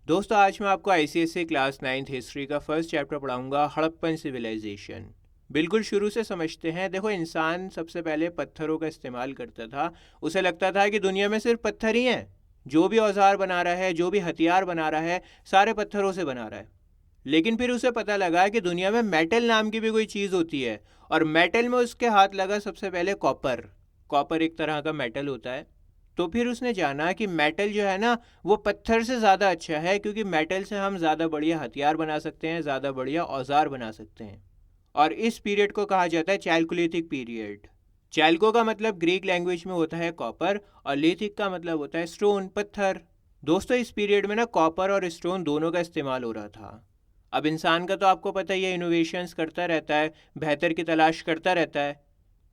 दोस्तों आज मैं आपको आईसीएसई क्लास 9th हिस्ट्री का फर्स्ट चैप्टर पढ़ाऊंगा, हड़प्पन सिविलाइजेशन। बिल्कुल शुरू से समझते हैं। देखो, इंसान सबसे पहले पत्थरों का इस्तेमाल करता था। उसे लगता था कि दुनिया में सिर्फ पत्थर ही हैं। जो भी औजार बना रहा है, जो भी हथियार बना रहा है, सारे पत्थरों से बना रहा है। लेकिन फिर उसे पता लगा कि दुनिया में मेटल नाम की भी कोई चीज़ होती है। और मेटल में उसके हाथ लगा सबसे पहले कॉपर। कॉपर एक तरह का मेटल होता है। तो फिर उसने जाना कि मेटल जो है ना, वो पत्थर से ज़्यादा अच्छा है, क्योंकि मेटल से हम ज़्यादा बढ़िया हथियार बना सकते हैं, ज़्यादा बढ़िया औजार बना सकते हैं। और इस पीरियड को कहा जाता है चैल्कोलिथिक पीरियड। चैल्को का मतलब ग्रीक लैंग्वेज में होता है कॉपर, और लिथिक का मतलब होता है स्टोन, पत्थर। दोस्तों इस पीरियड में ना कॉपर और स्टोन दोनों का इस्तेमाल हो रहा था। अब इंसान का तो आपको पता ही है, इनोवेशंस करता रहता है, बेहतर की तलाश करता रहता है।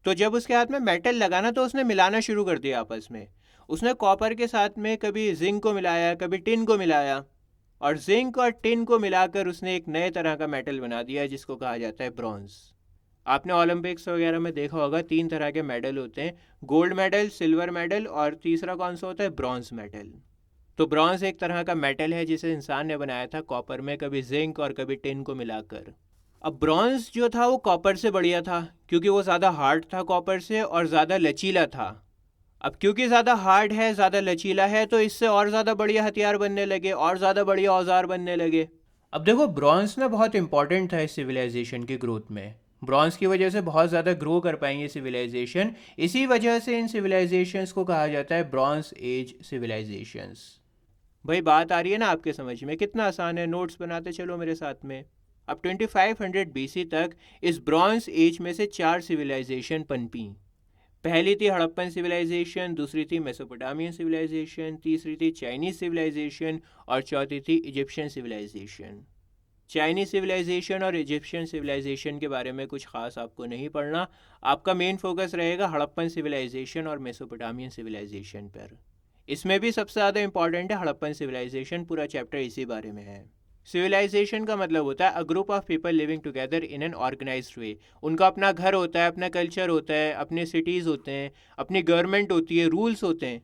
तो जब उसके हाथ में मेटल लगा ना, तो उसने मिलाना शुरू कर दिया आपस में। उसने कॉपर के साथ में कभी जिंक को मिलाया, कभी टिन को मिलाया, और जिंक और टिन को मिलाकर उसने एक नए तरह का मेटल बना दिया, जिसको कहा जाता है ब्रॉन्ज। आपने ओलंपिक्स वगैरह में देखा होगा, 3 तरह के मेडल होते हैं, गोल्ड मेडल, सिल्वर मेडल, और तीसरा कौन सा होता है, ब्रॉन्ज मेडल। तो ब्रॉन्ज एक तरह का मेटल है जिसे इंसान ने बनाया था कॉपर में, कभी जिंक और कभी टिन को मिलाकर। अब ब्रॉन्ज जो था वो कॉपर से बढ़िया था, क्योंकि वो ज़्यादा हार्ड था कॉपर से, और ज़्यादा लचीला था। अब क्योंकि ज़्यादा हार्ड है, ज़्यादा लचीला है, तो इससे और ज़्यादा बढ़िया हथियार बनने लगे, और ज़्यादा बढ़िया औजार बनने लगे। अब देखो, ब्रॉन्ज ना बहुत इंपॉर्टेंट था इस सिविलाइजेशन की ग्रोथ में। ब्रॉन्ज की वजह से बहुत ज़्यादा ग्रो कर पाएंगे सिविलाइजेशन। इसी वजह से इन सिविलाइजेशंस को कहा जाता है ब्रॉन्ज एज सिविलाइजेशंस। भाई बात आ रही है ना आपके समझ में? कितना आसान है, नोट्स बनाते चलो मेरे साथ में। अब 2500 बीसी तक इस ब्रॉन्ज एज में से 4 सिविलाइजेशन पनपी। पहली थी हड़प्पन सिविलाइजेशन, दूसरी थी मेसोपोटामियन सिविलाइजेशन, तीसरी थी चाइनीज सिविलाइजेशन, और चौथी थी इजिप्शियन सिविलाइजेशन। चाइनीज सिविलाइजेशन और इजिप्शियन सिविलाइजेशन के बारे में कुछ खास आपको नहीं पढ़ना। आपका मेन फोकस रहेगा हड़प्पन सिविलाइजेशन और मेसोपोटामियन सिविलाइजेशन पर। इसमें भी सबसे ज़्यादा इंपॉर्टेंट है हड़प्पन सिविलाइजेशन, पूरा चैप्टर इसी बारे में है। सिविलाइजेशन का मतलब होता है a group of people living together in an organised way. उनका अपना घर होता है, अपना कल्चर होता है, अपने सिटीज़ होते हैं, अपनी गवर्नमेंट होती है, रूल्स होते हैं।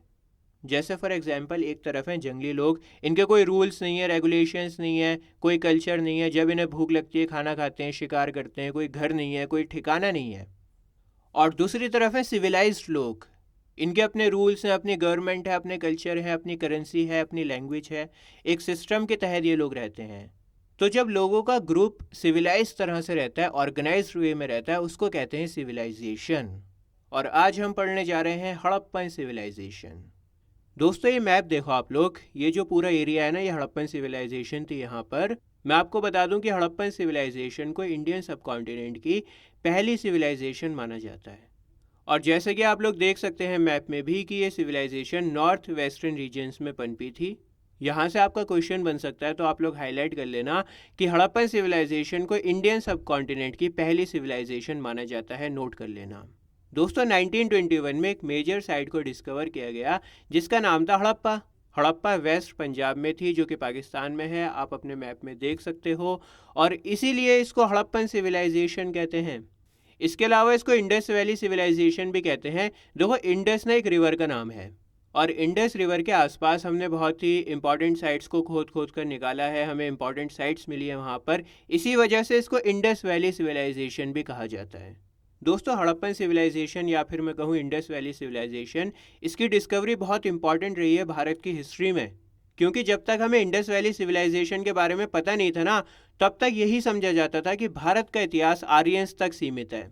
जैसे फॉर एग्जांपल, एक तरफ हैं जंगली लोग, इनके कोई रूल्स नहीं है, रेगुलेशंस नहीं है, कोई कल्चर नहीं है, जब इन्हें भूख लगती है खाना खाते हैं, शिकार करते हैं, कोई घर नहीं है, कोई ठिकाना नहीं है। और दूसरी तरफ है सिविलाइज्ड लोग। इनके अपने रूल्स हैं, अपनी गवर्नमेंट है, अपने कल्चर है, अपनी करेंसी है, अपनी लैंग्वेज है। एक सिस्टम के तहत ये लोग रहते हैं। तो जब लोगों का ग्रुप सिविलाइज तरह से रहता है, ऑर्गेनाइज्ड वे में रहता है, उसको कहते हैं सिविलाइजेशन। और आज हम पढ़ने जा रहे हैं हड़प्पन सिविलाइजेशन। दोस्तों ये मैप देखो आप लोग, ये जो पूरा एरिया है ना, ये हड़प्पन सिविलाइजेशन थी यहाँ पर। मैं आपको बता दूं कि हड़प्पन सिविलाइजेशन को इंडियन सब कॉन्टिनेंट की पहली सिविलाइजेशन माना जाता है। और जैसे कि आप लोग देख सकते हैं मैप में भी, कि ये सिविलाइजेशन नॉर्थ वेस्टर्न रीजन्स में पनपी थी। यहाँ से आपका क्वेश्चन बन सकता है, तो आप लोग हाईलाइट कर लेना कि हड़प्पन सिविलाइजेशन को इंडियन सब कॉन्टिनेंट की पहली सिविलाइजेशन माना जाता है, नोट कर लेना। दोस्तों 1921 में एक मेजर साइट को डिस्कवर किया गया, जिसका नाम था हड़प्पा। हड़प्पा वेस्ट पंजाब में थी, जो कि पाकिस्तान में है, आप अपने मैप में देख सकते हो। और इसीलिए इसको हड़प्पन सिविलाइजेशन कहते हैं। इसके अलावा इसको इंडस वैली सिविलाइजेशन भी कहते हैं। देखो, इंडस ना एक रिवर का नाम है, और इंडस रिवर के आसपास हमने बहुत ही इंपॉर्टेंट साइट्स को खोद खोद कर निकाला है, हमें इंपॉर्टेंट साइट्स मिली है वहाँ पर। इसी वजह से इसको इंडस वैली सिविलाइजेशन भी कहा जाता है। दोस्तों हड़प्पन सिविलाइजेशन, या फिर मैं कहूँ इंडस वैली सिविलाइजेशन, इसकी डिस्कवरी बहुत इंपॉर्टेंट रही है भारत की हिस्ट्री में। क्योंकि जब तक हमें इंडस वैली सिविलाइजेशन के बारे में पता नहीं था ना, तब तक यही समझा जाता था कि भारत का इतिहास आर्यंस तक सीमित है।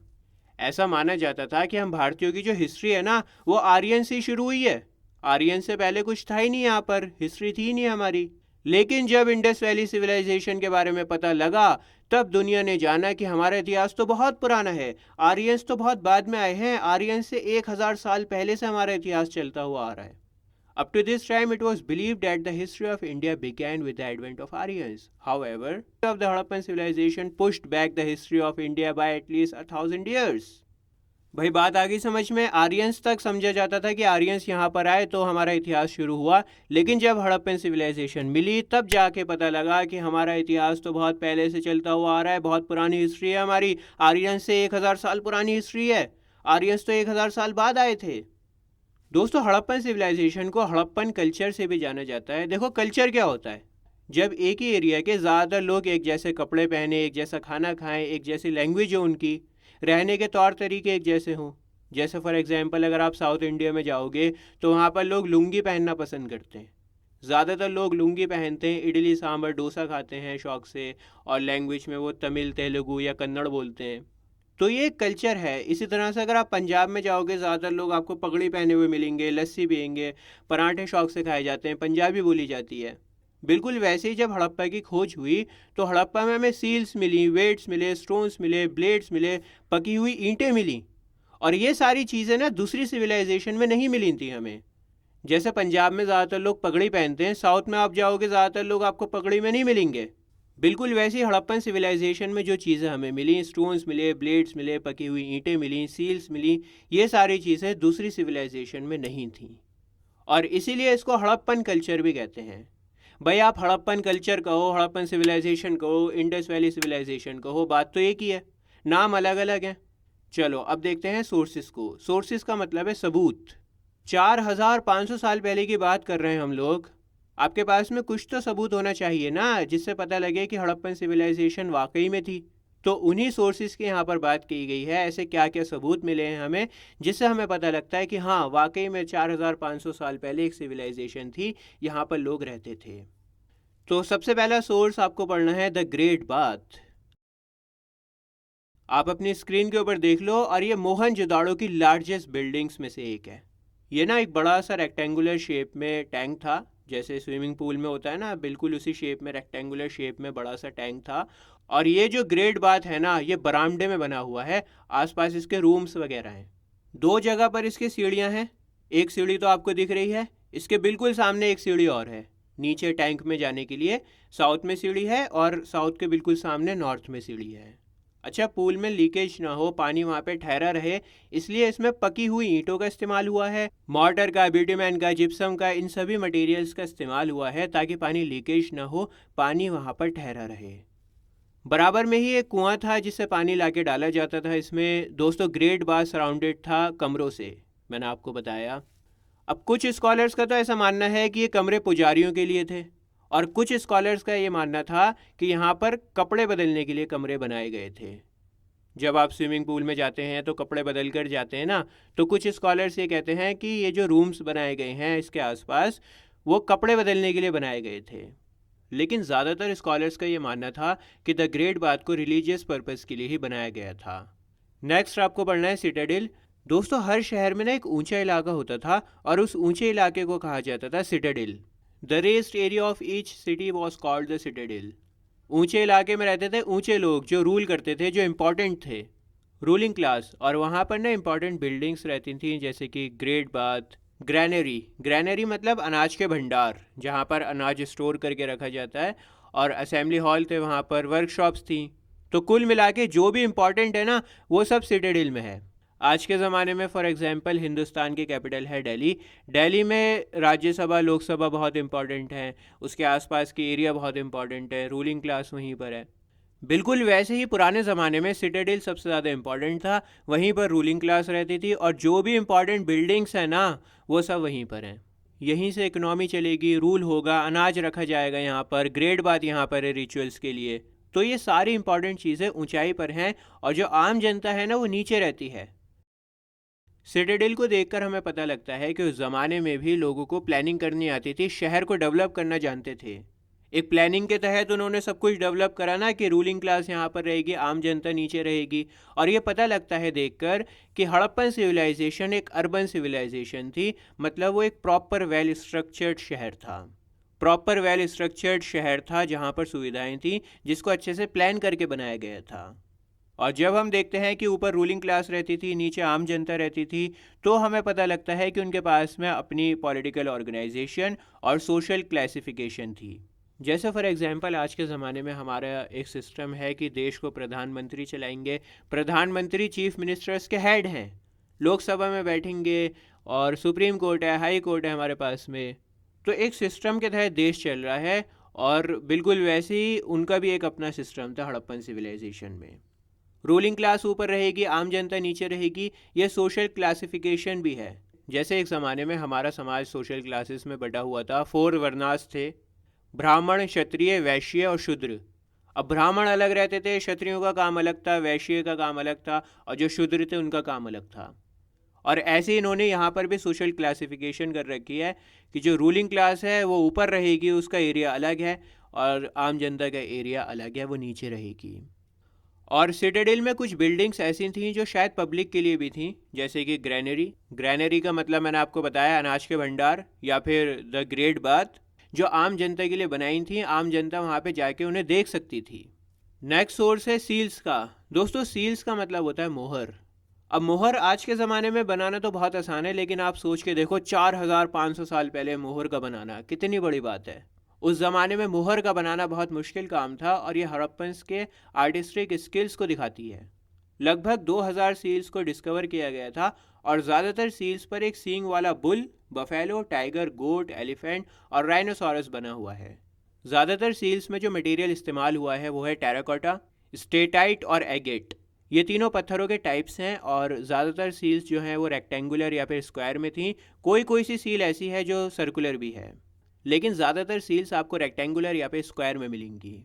ऐसा माना जाता था कि हम भारतीयों की जो हिस्ट्री है ना, वो आर्यन से शुरू हुई है। आर्यन से पहले कुछ था ही नहीं, यहाँ पर हिस्ट्री थी ही नहीं हमारी। लेकिन जब इंडस वैली सिविलाइजेशन के बारे में पता लगा, तब दुनिया ने जाना कि हमारा इतिहास तो बहुत पुराना है, आर्यंस तो बहुत बाद में आए हैं, आर्यंस से 1000 साल पहले से हमारा इतिहास चलता हुआ आ रहा है। Up to this time, it was believed that the history of India began with the advent of Aryans. However, of the Harappan civilization pushed back the history of India by at least 1000 years. भाई बात आ गई समझ में? Aryans तक समझा जाता था कि आर्यंस यहाँ पर आए तो हमारा इतिहास शुरू हुआ। लेकिन जब हड़प्पन सिविलाइजेशन मिली, तब जाके पता लगा कि हमारा इतिहास तो बहुत पहले से चलता हुआ आ रहा है, बहुत पुरानी हिस्ट्री है हमारी। आर्यंस से 1000 साल पुरानी हिस्ट्री है। आर्यंस तो 1000 साल बाद आए थे। दोस्तों हड़प्पन सिविलाइजेशन को हड़प्पन कल्चर से भी जाना जाता है। देखो, कल्चर क्या होता है? जब एक ही एरिया के ज़्यादातर लोग एक जैसे कपड़े पहने, एक जैसा खाना खाएं, एक जैसी लैंग्वेज हो उनकी, रहने के तौर तरीके एक जैसे हों। जैसे फॉर एग्जांपल अगर आप साउथ इंडिया में जाओगे तो वहाँ पर लोग लुंगी पहनना पसंद करते हैं। ज़्यादातर लोग लुंगी पहनते हैं, इडली सांभर डोसा खाते हैं शौक से, और लैंग्वेज में वो तमिल, तेलुगु या कन्नड़ बोलते हैं। तो ये एक कल्चर है। इसी तरह से अगर आप पंजाब में जाओगे, ज़्यादातर लोग आपको पगड़ी पहने हुए मिलेंगे, लस्सी पियेंगे, पराठे शौक से खाए जाते हैं, पंजाबी बोली जाती है। बिल्कुल वैसे ही जब हड़प्पा की खोज हुई तो हड़प्पा में हमें सील्स मिली, वेट्स मिले, स्टोन्स मिले, ब्लेड्स मिले, पकी हुई ईंटें मिली। और ये सारी चीज़ें ना दूसरी सिविलाइजेशन में नहीं मिली थी हमें। जैसे पंजाब में ज़्यादातर लोग पगड़ी पहनते हैं, साउथ में आप जाओगे ज़्यादातर लोग आपको पगड़ी में नहीं मिलेंगे। बिल्कुल वैसे ही हड़प्पन सिविलाइजेशन में जो चीज़ें हमें मिली, स्टोन्स मिले, ब्लेड्स मिले, पकी हुई ईंटें मिली, सील्स मिली, ये सारी चीज़ें दूसरी सिविलाइजेशन में नहीं थीं। और इसीलिए इसको हड़प्पन कल्चर भी कहते हैं। भाई आप हड़प्पन कल्चर कहो, हड़प्पन सिविलाइजेशन कहो, इंडस वैली सिविलाइजेशन कहो, बात तो एक ही है, नाम अलग अलग हैं। चलो अब देखते हैं सोर्सेस को। सोर्सेस का मतलब है सबूत। 4500 साल पहले की बात कर रहे हैं हम लोग। आपके पास में कुछ तो सबूत होना चाहिए ना, जिससे पता लगे कि हड़प्पन सिविलाइजेशन वाकई में थी। तो उन्हीं सोर्सेस की यहाँ पर बात की गई है। ऐसे क्या क्या सबूत मिले हैं हमें, जिससे हमें पता लगता है कि हाँ वाकई में 4500 साल पहले एक सिविलाइजेशन थी, यहाँ पर लोग रहते थे। तो सबसे पहला सोर्स आपको पढ़ना है द ग्रेट बाथ। आप अपनी स्क्रीन के ऊपर देख लो, और ये मोहनजोदाड़ो की लार्जेस्ट बिल्डिंग्स में से एक है। ये ना एक बड़ा सा रेक्टेंगुलर शेप में टैंक था, जैसे स्विमिंग पूल में होता है ना, बिल्कुल उसी शेप में, रेक्टेंगुलर शेप में बड़ा सा टैंक था। और ये जो ग्रेट बाथ है ना, ये बरामदे में बना हुआ है, आसपास इसके रूम्स वगैरह हैं। 2 जगह पर इसकी सीढ़ियाँ हैं। एक सीढ़ी तो आपको दिख रही है, इसके बिल्कुल सामने एक सीढ़ी और है नीचे टैंक में जाने के लिए। साउथ में सीढ़ी है, और साउथ के बिल्कुल सामने नॉर्थ में सीढ़ी है। अच्छा, पूल में लीकेज ना हो, पानी वहाँ पे ठहरा रहे, इसलिए इसमें पकी हुई ईंटों का इस्तेमाल हुआ है, मॉर्टर का, बिटुमेन का, जिप्सम का, इन सभी मटेरियल्स का इस्तेमाल हुआ है ताकि पानी लीकेज ना हो, पानी वहाँ पर ठहरा रहे। बराबर में ही एक कुआं था जिससे पानी लाके डाला जाता था इसमें। दोस्तों ग्रेट बाथ सराउंडेड था कमरों से, मैंने आपको बताया। अब कुछ स्कॉलर्स का तो ऐसा मानना है कि ये कमरे पुजारियों के लिए थे, और कुछ स्कॉलर्स का ये मानना था कि यहाँ पर कपड़े बदलने के लिए कमरे बनाए गए थे। जब आप स्विमिंग पूल में जाते हैं तो कपड़े बदल कर जाते हैं ना, तो कुछ स्कॉलर्स ये कहते हैं कि ये जो रूम्स बनाए गए हैं इसके आसपास, वो कपड़े बदलने के लिए बनाए गए थे। लेकिन ज़्यादातर स्कॉलर्स का ये मानना था कि द ग्रेट बाथ को रिलीजियस पर्पस के लिए ही बनाया गया था। नेक्स्ट आपको पढ़ना है सिटाडेल। दोस्तों हर शहर में ना एक ऊंचा इलाका होता था, और उस ऊंचे इलाके को कहा जाता था Citadel. The raised area of each city was called the Citadel. ऊंचे इलाके में रहते थे ऊंचे लोग जो रूल करते थे, जो इम्पोर्टेंट थे, रूलिंग क्लास। और वहाँ पर ना इम्पोर्टेंट बिल्डिंग्स रहती थी, जैसे कि ग्रेट बाथ, ग्रैनरी। ग्रैनरी मतलब अनाज के भंडार, जहाँ पर अनाज स्टोर करके रखा जाता है, और असेंबली हॉल थे वहाँ पर, वर्कशॉप्स थी। तो कुल मिला के जो भी इम्पोर्टेंट है ना, वो सब सिटाडेल में है। आज के ज़माने में फॉर एग्जांपल हिंदुस्तान की कैपिटल है दिल्ली। दिल्ली में राज्यसभा, लोकसभा बहुत इंपॉर्टेंट है, उसके आसपास की एरिया बहुत इंपॉर्टेंट है, रूलिंग क्लास वहीं पर है। बिल्कुल वैसे ही पुराने ज़माने में सिटाडेल सबसे ज़्यादा इम्पॉर्टेंट था, वहीं पर रूलिंग क्लास रहती थी, और जो भी इम्पॉर्टेंट बिल्डिंग्स हैं ना, वो सब वहीं पर हैं। यहीं से इकनॉमी चलेगी, रूल होगा, अनाज रखा जाएगा यहाँ पर, ग्रेट बात यहाँ पर है रिचुअल्स के लिए। तो ये सारी इंपॉर्टेंट चीज़ें ऊंचाई पर हैं, और जो आम जनता है ना, वो नीचे रहती है। सिटाडेल को देखकर हमें पता लगता है कि उस ज़माने में भी लोगों को प्लानिंग करनी आती थी, शहर को डेवलप करना जानते थे। एक प्लानिंग के तहत उन्होंने सब कुछ डेवलप करा ना, कि रूलिंग क्लास यहाँ पर रहेगी, आम जनता नीचे रहेगी। और ये पता लगता है देखकर कि हड़प्पन सिविलाइजेशन एक अर्बन सिविलाइजेशन थी, मतलब वो एक प्रॉपर वेल स्ट्रक्चर्ड शहर था। प्रॉपर वेल स्ट्रक्चर्ड शहर था जहाँ पर सुविधाएं थी, जिसको अच्छे से प्लान करके बनाया गया था। और जब हम देखते हैं कि ऊपर रूलिंग क्लास रहती थी, नीचे आम जनता रहती थी, तो हमें पता लगता है कि उनके पास में अपनी पॉलिटिकल ऑर्गेनाइजेशन और सोशल क्लासिफिकेशन थी। जैसे फॉर एग्जांपल आज के ज़माने में हमारा एक सिस्टम है कि देश को प्रधानमंत्री चलाएंगे। प्रधानमंत्री चीफ मिनिस्टर्स के हेड हैं, लोकसभा में बैठेंगे, और सुप्रीम कोर्ट है, हाई कोर्ट है हमारे पास में। तो एक सिस्टम के तहत देश चल रहा है, और बिल्कुल वैसे ही उनका भी एक अपना सिस्टम था हड़प्पन सिविलाइजेशन में। रूलिंग क्लास ऊपर रहेगी, आम जनता नीचे रहेगी। यह सोशल क्लासिफिकेशन भी है। जैसे एक ज़माने में हमारा समाज सोशल क्लासेस में बटा हुआ था, 4 वर्नास थे, ब्राह्मण, क्षत्रिय, वैश्य और शूद्र। अब ब्राह्मण अलग रहते थे, क्षत्रियों का काम अलग था, वैश्य का काम अलग था, और जो शूद्र थे उनका काम अलग था। और ऐसे इन्होंने यहाँ पर भी सोशल क्लासिफिकेशन कर रखी है कि जो रूलिंग क्लास है वो ऊपर रहेगी, उसका एरिया अलग है, और आम जनता का एरिया अलग है, वो नीचे रहेगी। और सिटाडेल में कुछ बिल्डिंग्स ऐसी थीं जो शायद पब्लिक के लिए भी थीं, जैसे कि ग्रैनरी। ग्रैनरी का मतलब मैंने आपको बताया, अनाज के भंडार, या फिर द ग्रेट बाथ, जो आम जनता के लिए बनाई थी। आम जनता वहाँ पे जाके उन्हें देख सकती थी। नेक्स्ट सोर्स है सील्स का। दोस्तों, सील्स का मतलब होता है मोहर। अब मोहर आज के ज़माने में बनाना तो बहुत आसान है, लेकिन आप सोच के देखो 4500 साल पहले मोहर का बनाना कितनी बड़ी बात है। उस ज़माने में मोहर का बनाना बहुत मुश्किल काम था, और ये हड़प्पन्स के आर्टिस्टिक स्किल्स को दिखाती है। लगभग 2000 सील्स को डिस्कवर किया गया था, और ज़्यादातर सील्स पर एक सींग वाला बुल, बफेलो, टाइगर, गोट, एलिफेंट और राइनोसॉरस बना हुआ है। ज़्यादातर सील्स में जो मटेरियल इस्तेमाल हुआ है वो है टेराकोटा, स्टेटाइट और एगेट। ये तीनों पत्थरों के टाइप्स हैं, और ज़्यादातर सील्स जो हैं वो रेक्टेंगुलर या फिर स्क्वायर में थी। कोई कोई सी सील ऐसी है जो सर्कुलर भी है, लेकिन ज़्यादातर सील्स आपको रेक्टेंगुलर या फिर स्क्वायर में मिलेंगी।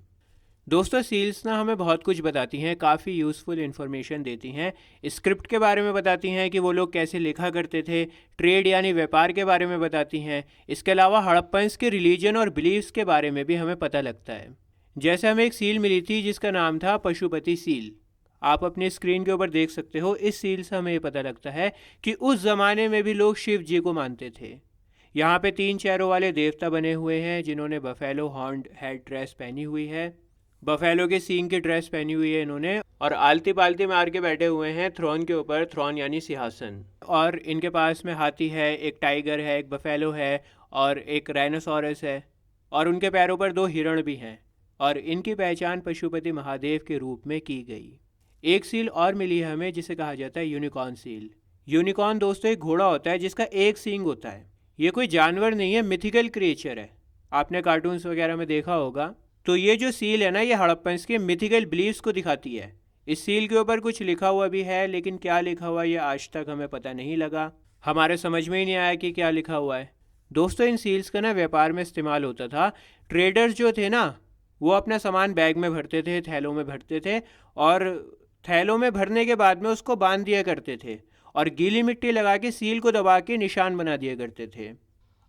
दोस्तों, सील्स ना हमें बहुत कुछ बताती हैं, काफ़ी यूज़फुल इन्फॉर्मेशन देती हैं। स्क्रिप्ट के बारे में बताती हैं कि वो लोग कैसे लिखा करते थे, ट्रेड यानी व्यापार के बारे में बताती हैं। इसके अलावा हड़प्पन्स के रिलीजन और बिलीव्स के बारे में भी हमें पता लगता है। जैसे हमें एक सील मिली थी जिसका नाम था पशुपति सील। आप अपनी स्क्रीन के ऊपर देख सकते हो। इस सील से हमें ये पता लगता है कि उस ज़माने में भी लोग शिव जी को मानते थे। यहाँ पे 3 चेहरों वाले देवता बने हुए हैं जिन्होंने बफेलो हॉर्न्ड हेड ड्रेस पहनी हुई है, बफेलो के सींग की ड्रेस पहनी हुई है इन्होंने, और आलती पालती मार के बैठे हुए हैं थ्रोन के ऊपर। थ्रोन यानी सिंहासन। और इनके पास में हाथी है, एक टाइगर है, एक बफेलो है और एक राइनोसॉरस है, और उनके पैरों पर 2 हिरण भी हैं, और इनकी पहचान पशुपति महादेव के रूप में की गई। एक सील और मिली है हमें जिसे कहा जाता है यूनिकॉर्न सील। यूनिकॉर्न दोस्तों एक घोड़ा होता है जिसका एक सींग होता है। ये कोई जानवर नहीं है, मिथिकल क्रिएचर है। आपने कार्टून्स वगैरह में देखा होगा। तो ये जो सील है ना, ये हड़प्पन्स के मिथिकल बिलीव्स को दिखाती है। इस सील के ऊपर कुछ लिखा हुआ भी है, लेकिन क्या लिखा हुआ ये आज तक हमें पता नहीं लगा। हमारे समझ में ही नहीं आया कि क्या लिखा हुआ है। दोस्तों, इन सील्स का ना व्यापार में इस्तेमाल होता था। ट्रेडर्स जो थे ना, वो अपना सामान बैग में भरते थे, थैलों में भरते थे, और थैलों में भरने के बाद में उसको बांध दिया करते थे, और गीली मिट्टी लगा के सील को दबा के निशान बना दिया करते थे।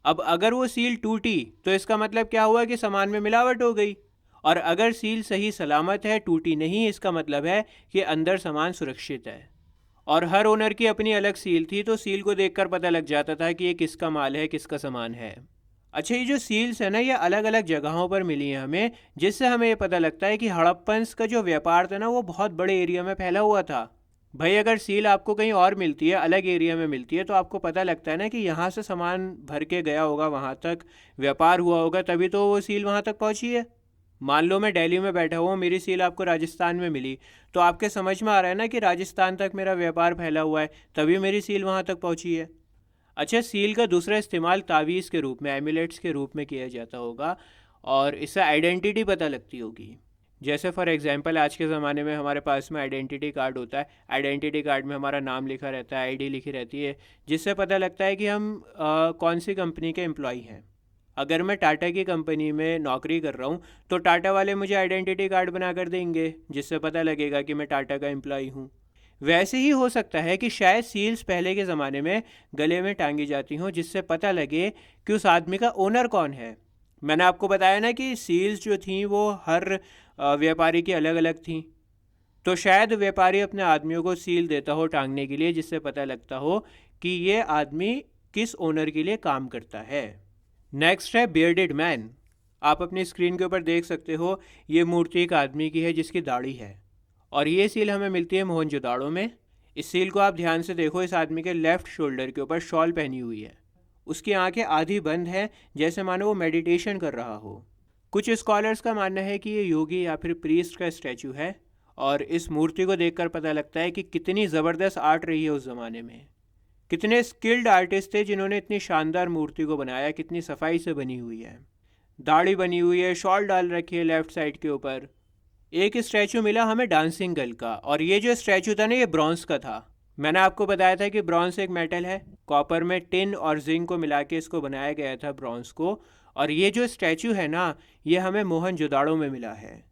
अब अगर वो सील टूटी तो इसका मतलब क्या हुआ कि सामान में मिलावट हो गई, और अगर सील सही सलामत है, टूटी नहीं, इसका मतलब है कि अंदर सामान सुरक्षित है। और हर ओनर की अपनी अलग सील थी, तो सील को देखकर पता लग जाता था कि ये किसका माल है, किसका सामान है। अच्छा, ये जो सील्स है ना, ये अलग अलग जगहों पर मिली हैं हमें, जिससे हमें ये पता लगता है कि हड़प्पन्स का जो व्यापार था ना, वो बहुत बड़े एरिया में फैला हुआ था। भाई, अगर सील आपको कहीं और मिलती है, अलग एरिया में मिलती है, तो आपको पता लगता है ना कि यहाँ से सामान भर के गया होगा, वहाँ तक व्यापार हुआ होगा, तभी तो वो सील वहाँ तक पहुँची है। मान लो मैं दिल्ली में बैठा हुआ हूँ, मेरी सील आपको राजस्थान में मिली, तो आपके समझ में आ रहा है ना कि राजस्थान तक मेरा व्यापार फैला हुआ है, तभी मेरी सील वहाँ तक पहुँची है। अच्छा, सील का दूसरा इस्तेमाल तावीज़ के रूप में, एमुलेट्स के रूप में किया जाता होगा, और इससे आइडेंटिटी पता लगती होगी। जैसे फॉर एग्जांपल आज के ज़माने में हमारे पास में आइडेंटिटी कार्ड होता है। आइडेंटिटी कार्ड में हमारा नाम लिखा रहता है, आईडी लिखी रहती है, जिससे पता लगता है कि हम कौन सी कंपनी के एम्प्लॉई हैं। अगर मैं टाटा की कंपनी में नौकरी कर रहा हूँ, तो टाटा वाले मुझे आइडेंटिटी कार्ड बना कर देंगे, जिससे पता लगेगा कि मैं टाटा का एम्प्लॉई हूँ। वैसे ही हो सकता है कि शायद सील्स पहले के ज़माने में गले में टांगी जाती हों, जिससे पता लगे कि उस आदमी का ओनर कौन है। मैंने आपको बताया ना कि सील्स जो थीं वो हर व्यापारी की अलग अलग थीं, तो शायद व्यापारी अपने आदमियों को सील देता हो टांगने के लिए, जिससे पता लगता हो कि ये आदमी किस ओनर के लिए काम करता है। नेक्स्ट है बियर्डेड मैन। आप अपनी स्क्रीन के ऊपर देख सकते हो, ये मूर्ति एक आदमी की है जिसकी दाढ़ी है, और ये सील हमें मिलती है मोहनजोदाड़ो में। इस सील को आप ध्यान से देखो, इस आदमी के लेफ्ट शोल्डर के ऊपर शॉल पहनी हुई है, उसकी आंखें आधी बंद हैं, जैसे मानो वो मेडिटेशन कर रहा हो। कुछ स्कॉलर्स का मानना है कि ये योगी या फिर प्रीस्ट का स्टैचू है, और इस मूर्ति को देखकर पता लगता है कि कितनी ज़बरदस्त आर्ट रही है उस ज़माने में। कितने स्किल्ड आर्टिस्ट थे जिन्होंने इतनी शानदार मूर्ति को बनाया, कितनी सफाई से बनी हुई है। दाढ़ी बनी हुई है, शॉल डाल रखी है लेफ्ट साइड के ऊपर। एक स्टैचू मिला हमें डांसिंग गर्ल का, और ये जो स्टैचू था ना, ये ब्रॉन्ज का था। मैंने आपको बताया था कि ब्रॉन्ज एक मेटल है, कॉपर में टिन और जिंक को मिला के इसको बनाया गया था ब्रॉन्ज को, और ये जो स्टैचू है ना, ये हमें मोहनजोदाड़ो में मिला है।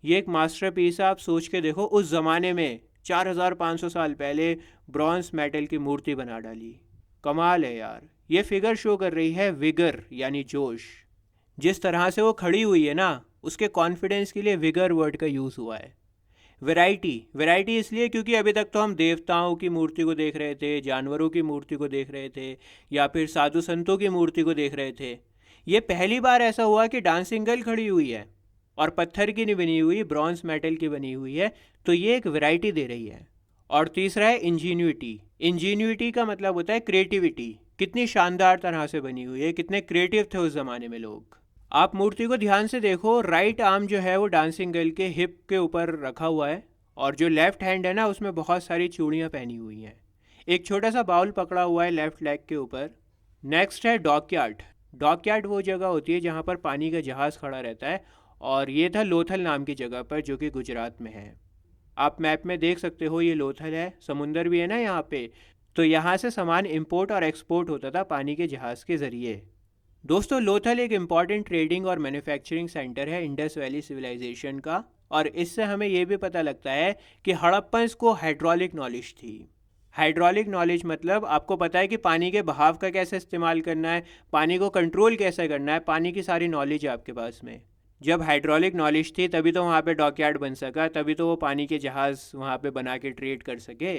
ये एक मास्टरपीस है। आप सोच के देखो, उस ज़माने में 4500 साल पहले ब्रॉन्ज मेटल की मूर्ति बना डाली। कमाल है यार। ये फिगर शो कर रही है विगर यानी जोश। जिस तरह से वो खड़ी हुई है ना, उसके कॉन्फिडेंस के लिए विगर वर्ड का यूज़ हुआ है। वैरायटी इसलिए क्योंकि अभी तक तो हम देवताओं की मूर्ति को देख रहे थे, जानवरों की मूर्ति को देख रहे थे, या फिर साधु संतों की मूर्ति को देख रहे थे। ये पहली बार ऐसा हुआ कि डांसिंग गर्ल खड़ी हुई है और पत्थर की नहीं बनी हुई, ब्रॉन्ज मेटल की बनी हुई है, तो ये एक वैरायटी दे रही है। और तीसरा है इंजीन्यूटी। इंजीन्यूटी का मतलब होता है क्रिएटिविटी। कितनी शानदार तरह से बनी हुई है, कितने क्रिएटिव थे उस ज़माने में लोग। आप मूर्ति को ध्यान से देखो, राइट आर्म जो है वो डांसिंग गर्ल के हिप के ऊपर रखा हुआ है, और जो लेफ्ट हैंड है ना, उसमें बहुत सारी चूड़ियाँ पहनी हुई हैं। एक छोटा सा बाउल पकड़ा हुआ है लेफ्ट लेग के ऊपर। नेक्स्ट है डॉकयार्ड। डॉकयार्ड वो जगह होती है जहाँ पर पानी का जहाज़ खड़ा रहता है, और ये था लोथल नाम की जगह पर, जो कि गुजरात में है। आप मैप में देख सकते हो, ये लोथल है, समुंदर भी है ना यहाँ पे। तो यहाँ से सामान इंपोर्ट और एक्सपोर्ट होता था पानी के जहाज़ के ज़रिए। दोस्तों, लोथल एक इम्पॉर्टेंट ट्रेडिंग और मैन्युफैक्चरिंग सेंटर है इंडस वैली सिविलाइजेशन का, और इससे हमें ये भी पता लगता है कि हड़प्पन्स को हाइड्रोलिक नॉलेज थी। हाइड्रोलिक नॉलेज मतलब आपको पता है कि पानी के बहाव का कैसे इस्तेमाल करना है, पानी को कंट्रोल कैसे करना है, पानी की सारी नॉलेज है आपके पास में। जब हाइड्रोलिक नॉलेज थी तभी तो वहाँ पे डॉकयार्ड बन सका, तभी तो वो पानी के जहाज़ वहाँ पे बना के ट्रेड कर सके,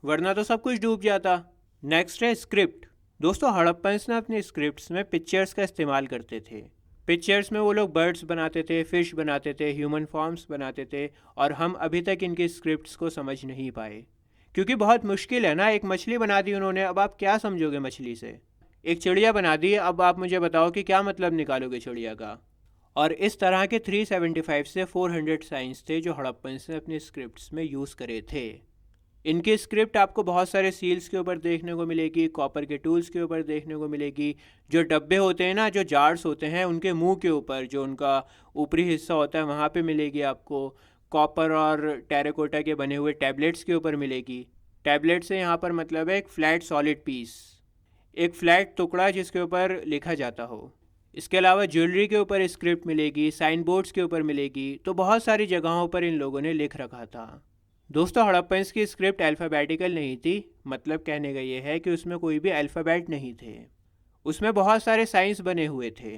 वरना तो सब कुछ डूब जाता। नेक्स्ट है स्क्रिप्ट। दोस्तों, हड़प्पन्स ना अपने स्क्रिप्ट्स में पिक्चर्स का इस्तेमाल करते थे। पिक्चर्स में वो लोग बर्ड्स बनाते थे, फिश बनाते थे, ह्यूमन फॉर्म्स बनाते थे, और हम अभी तक इनकी स्क्रिप्ट्स को समझ नहीं पाए, क्योंकि बहुत मुश्किल है ना। एक मछली बना दी उन्होंने, अब आप क्या समझोगे मछली से। एक चिड़िया बना दी, अब आप मुझे बताओ कि क्या मतलब निकालोगे चिड़िया का। और इस तरह के 375 से 400 साइंस थे जो हड़प्पन्स ने अपने स्क्रिप्ट्स में यूज़ करे थे। इनकी स्क्रिप्ट आपको बहुत सारे सील्स के ऊपर देखने को मिलेगी, कॉपर के टूल्स के ऊपर देखने को मिलेगी, जो डब्बे होते हैं ना, जो जार्स होते हैं, उनके मुंह के ऊपर जो उनका ऊपरी हिस्सा होता है वहाँ पे मिलेगी आपको। कॉपर और टेराकोटा के बने हुए टैबलेट्स के ऊपर मिलेगी। टैबलेट से यहाँ पर मतलब है एक फ्लैट सॉलिड पीस, एक फ्लैट टुकड़ा जिसके ऊपर लिखा जाता हो। इसके अलावा ज्वेलरी के ऊपर स्क्रिप्ट मिलेगी, साइन बोर्ड्स के ऊपर मिलेगी, तो बहुत सारी जगहों पर इन लोगों ने लिख रखा था। दोस्तों, हड़प्पन्स की स्क्रिप्ट अल्फ़ाबेटिकल नहीं थी, मतलब कहने का ये है कि उसमें कोई भी अल्फ़ाबेट नहीं थे। उसमें बहुत सारे साइंस बने हुए थे,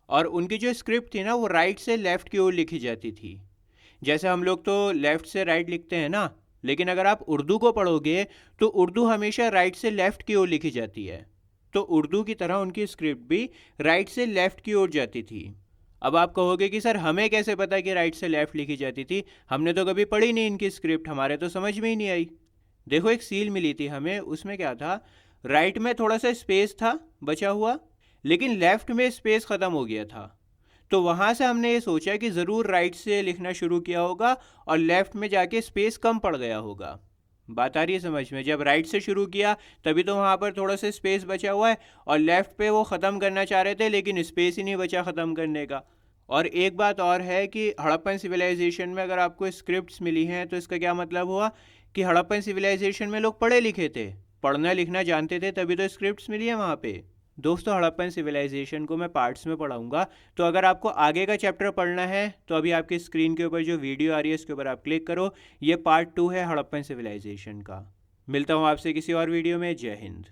और उनकी जो स्क्रिप्ट थी ना, वो राइट से लेफ़्ट की ओर लिखी जाती थी। जैसे हम लोग तो लेफ़्ट से राइट लिखते हैं ना, लेकिन अगर आप उर्दू को पढ़ोगे तो उर्दू हमेशा राइट से लेफ़्ट की ओर लिखी जाती है। तो उर्दू की तरह उनकी स्क्रिप्ट भी राइट से लेफ़्ट की ओर जाती थी। अब आप कहोगे कि सर हमें कैसे पता कि राइट से लेफ़्ट लिखी जाती थी, हमने तो कभी पढ़ी नहीं इनकी स्क्रिप्ट, हमारे तो समझ में ही नहीं आई। देखो, एक सील मिली थी हमें, उसमें क्या था, राइट में थोड़ा सा स्पेस था बचा हुआ, लेकिन लेफ़्ट में स्पेस ख़त्म हो गया था। तो वहाँ से हमने ये सोचा कि ज़रूर राइट से लिखना शुरू किया होगा और लेफ़्ट में जाके स्पेस कम पड़ गया होगा। बात आ रही है समझ में। जब राइट से शुरू किया तभी तो वहाँ पर थोड़ा सा स्पेस बचा हुआ है, और लेफ़्ट पे वो ख़त्म करना चाह रहे थे, लेकिन स्पेस ही नहीं बचा ख़त्म करने का। और एक बात और है कि हड़प्पन सिविलाइजेशन में अगर आपको स्क्रिप्ट्स मिली हैं तो इसका क्या मतलब हुआ कि हड़प्पन सिविलाइजेशन में लोग पढ़े लिखे थे, पढ़ना लिखना जानते थे, तभी तो स्क्रिप्ट्स मिली हैं वहाँ पे। दोस्तों, हड़प्पन सिविलाइजेशन को मैं पार्ट्स में पढ़ाऊँगा, तो अगर आपको आगे का चैप्टर पढ़ना है तो अभी आपकी स्क्रीन के ऊपर जो वीडियो आ रही है उसके ऊपर आप क्लिक करो। ये पार्ट 2 है हड़प्पन सिविलाइजेशन का। मिलता हूँ आपसे किसी और वीडियो में। जय हिंद।